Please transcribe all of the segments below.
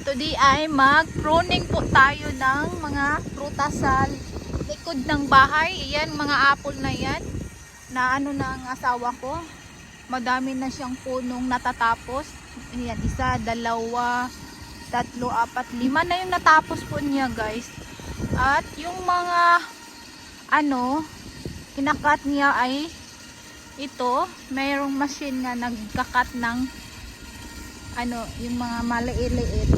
today ay mag-pruning po tayo ng mga prutas sa likod ng bahay. Iyan, mga apple na yan. Na ano na ang asawa ko. Madami na siyang punong natatapos. Ayan, isa, dalawa, tatlo, apat, lima na yung natapos po niya, guys. At yung mga ano, kinakat niya ay ito. Mayroong machine nga nagkakat ng ano, yung mga maliit-liit.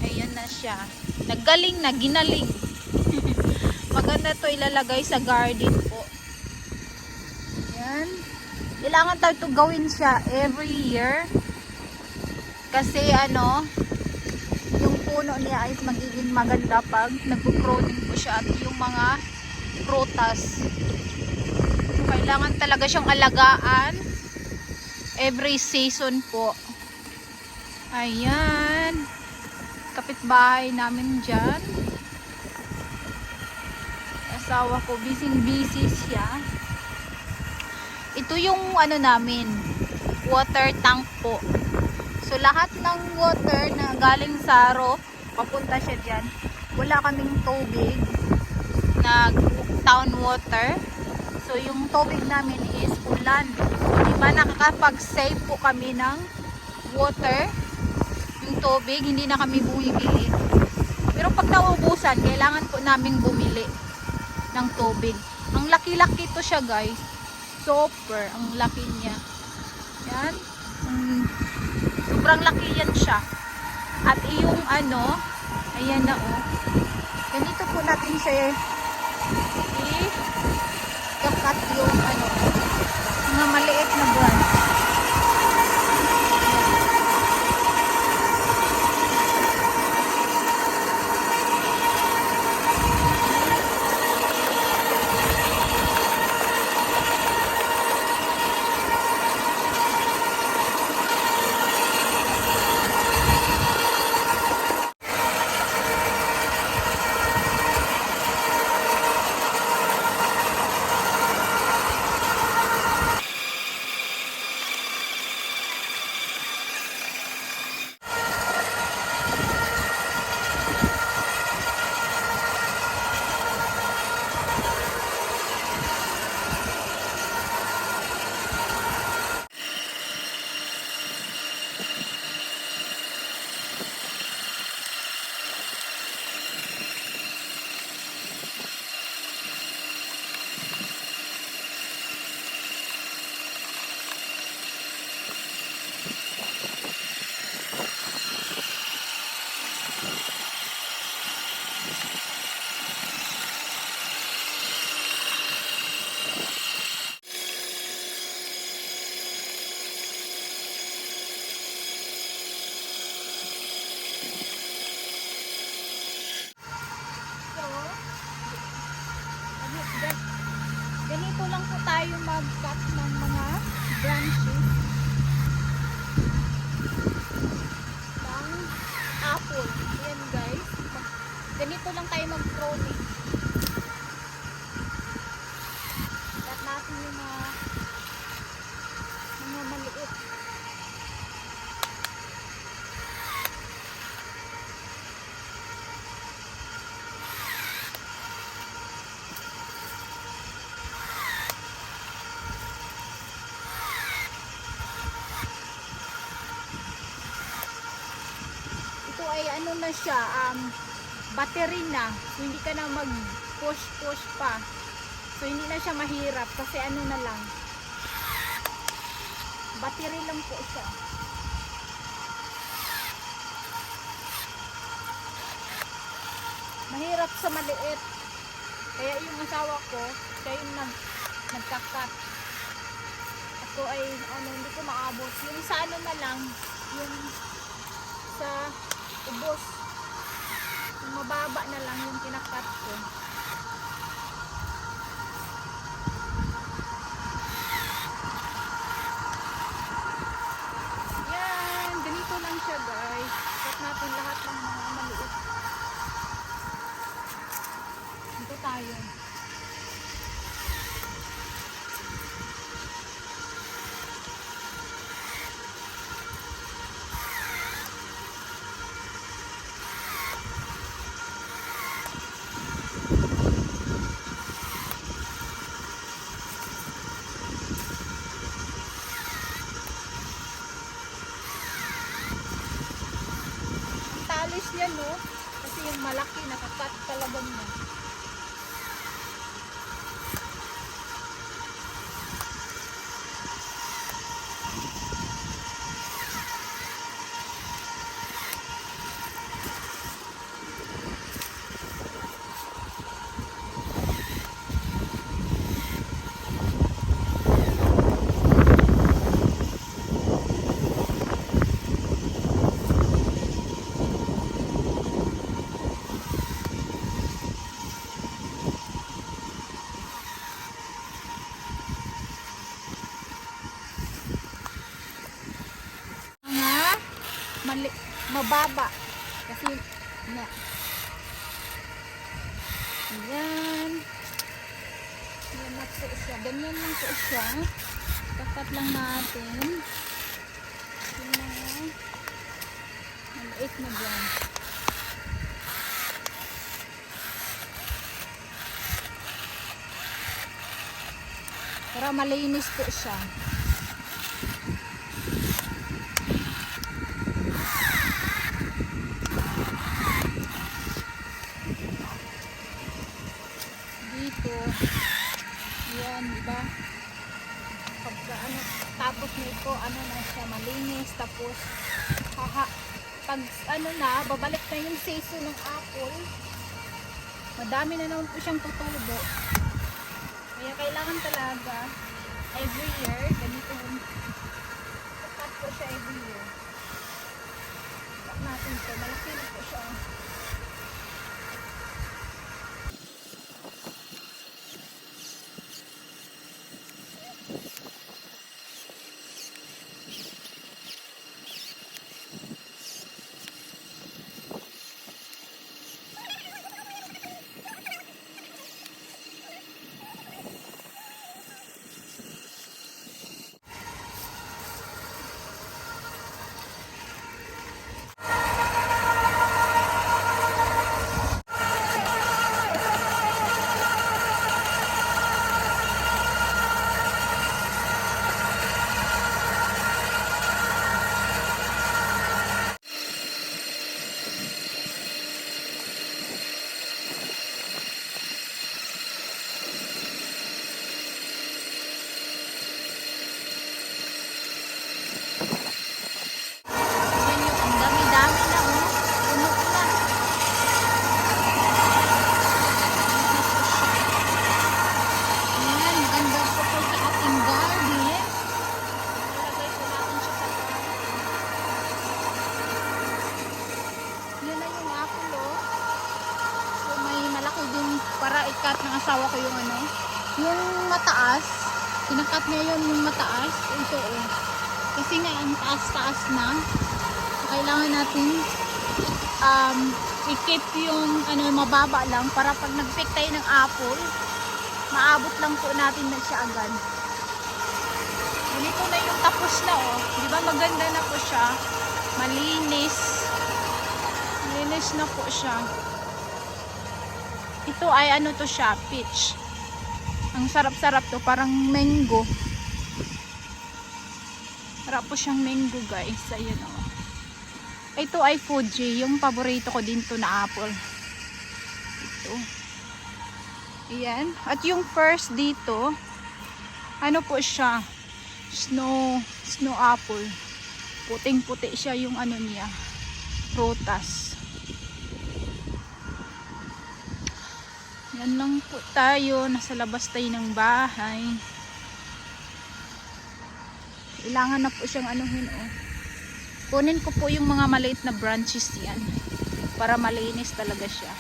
Ayan na siya. Naggaling na, ginaling. Maganda to ilalagay sa garden po. Ayan. Kailangan tayo to gawin siya every year. Kasi ano, yung puno niya ay magiging maganda pag nagpo-pruning po siya. At yung mga prutas. So, kailangan talaga siyang alagaan every season po. Ayan. Kapitbahay namin dyan. Asawa ko, busy siya. Ito yung ano namin, water tank po. So lahat ng water na galing sa RO, papunta siya dyan. Wala kaming tubig na town water. So yung tubig namin is ulan. Diba nakakapag-save po kami ng water, yung tubig, hindi na kami bumibili. Pero pag naubusan, kailangan po naming bumili ng tubig. Ang laki-laki to siya, guys. Super, ang laki niya. Yan. Sobrang laki yan siya. At yung ano, ayan na oh. Ganito po natin siya i-kakat yung ano, mga maliit na branch. Ganito lang po tayo mag-cut ng mga branches ng apple. Ayan, guys. Ganito lang tayo mag-pruning. Cut natin yung mga maliit. Ay ano na siya, battery na, so hindi ka na mag push pa, so hindi na siya mahirap kasi ano na lang, battery lang po siya. Mahirap sa maliit, kaya yung asawa ko siya yung nagkakat. Ako ay ano, hindi ko maabot yung sa ano na lang, yung sa ubos, yung mababa na lang yung kinakat ko. Yan, ganito lang siya, guys. Cut natin lahat ng mga maliit. Dito tayo. polish niya, no? Kasi yung malaki, nakakat talagang na. Mababa kasi na yan na po siya, ganyan lang po siya, kakat lang natin yung mga maliit na branch para malinis po siya. Yan, diba? Pagka ano, tapos nito, ano na siya, malinis. Tapos, pag ano na, babalik na yung season ng apple. Madami na naman po siyang tutubo. Kaya kailangan talaga, every year, ganito, tapat po siya every year. Tapat natin ito, malaki na po siya. Para ikat ng asawa ko yung ano, yung mataas, kinakat niya yung mataas, ito oh. Kasi nga ang taas-taas na, so, kailangan natin i-keep yung ano, mababa lang para pag nag-pick tayo ng apple, maabot lang po natin na siya agad. Ganito na yung tapos na oh, di ba maganda na po siya, malinis na po siya. Ito ay ano to siya, peach. Ang sarap-sarap to, parang mango. Sarap po siyang mango guys. Ayan o. Ito ay Fuji, yung paborito ko din to na apple. Ito. Ayan. At yung first dito, ano po siya, snow apple. Puting-puti siya yung ano niya, prutas. Yan lang po tayo, nasa labas tayo ng bahay. Kailangan na po siyang anuhin oh. Kunin ko po yung mga maliit na branches yan para malinis talaga siya.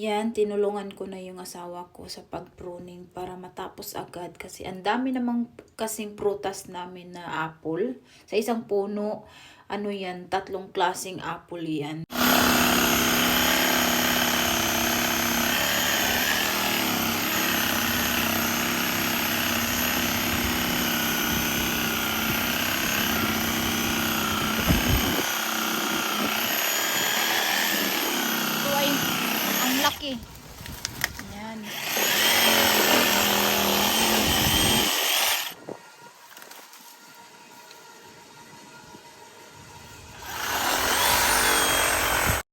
Yan, tinulungan ko na yung asawa ko sa pag-pruning para matapos agad kasi ang dami namang kasing prutas namin na apple. Sa isang puno, ano yan, 3 klaseng apple yan.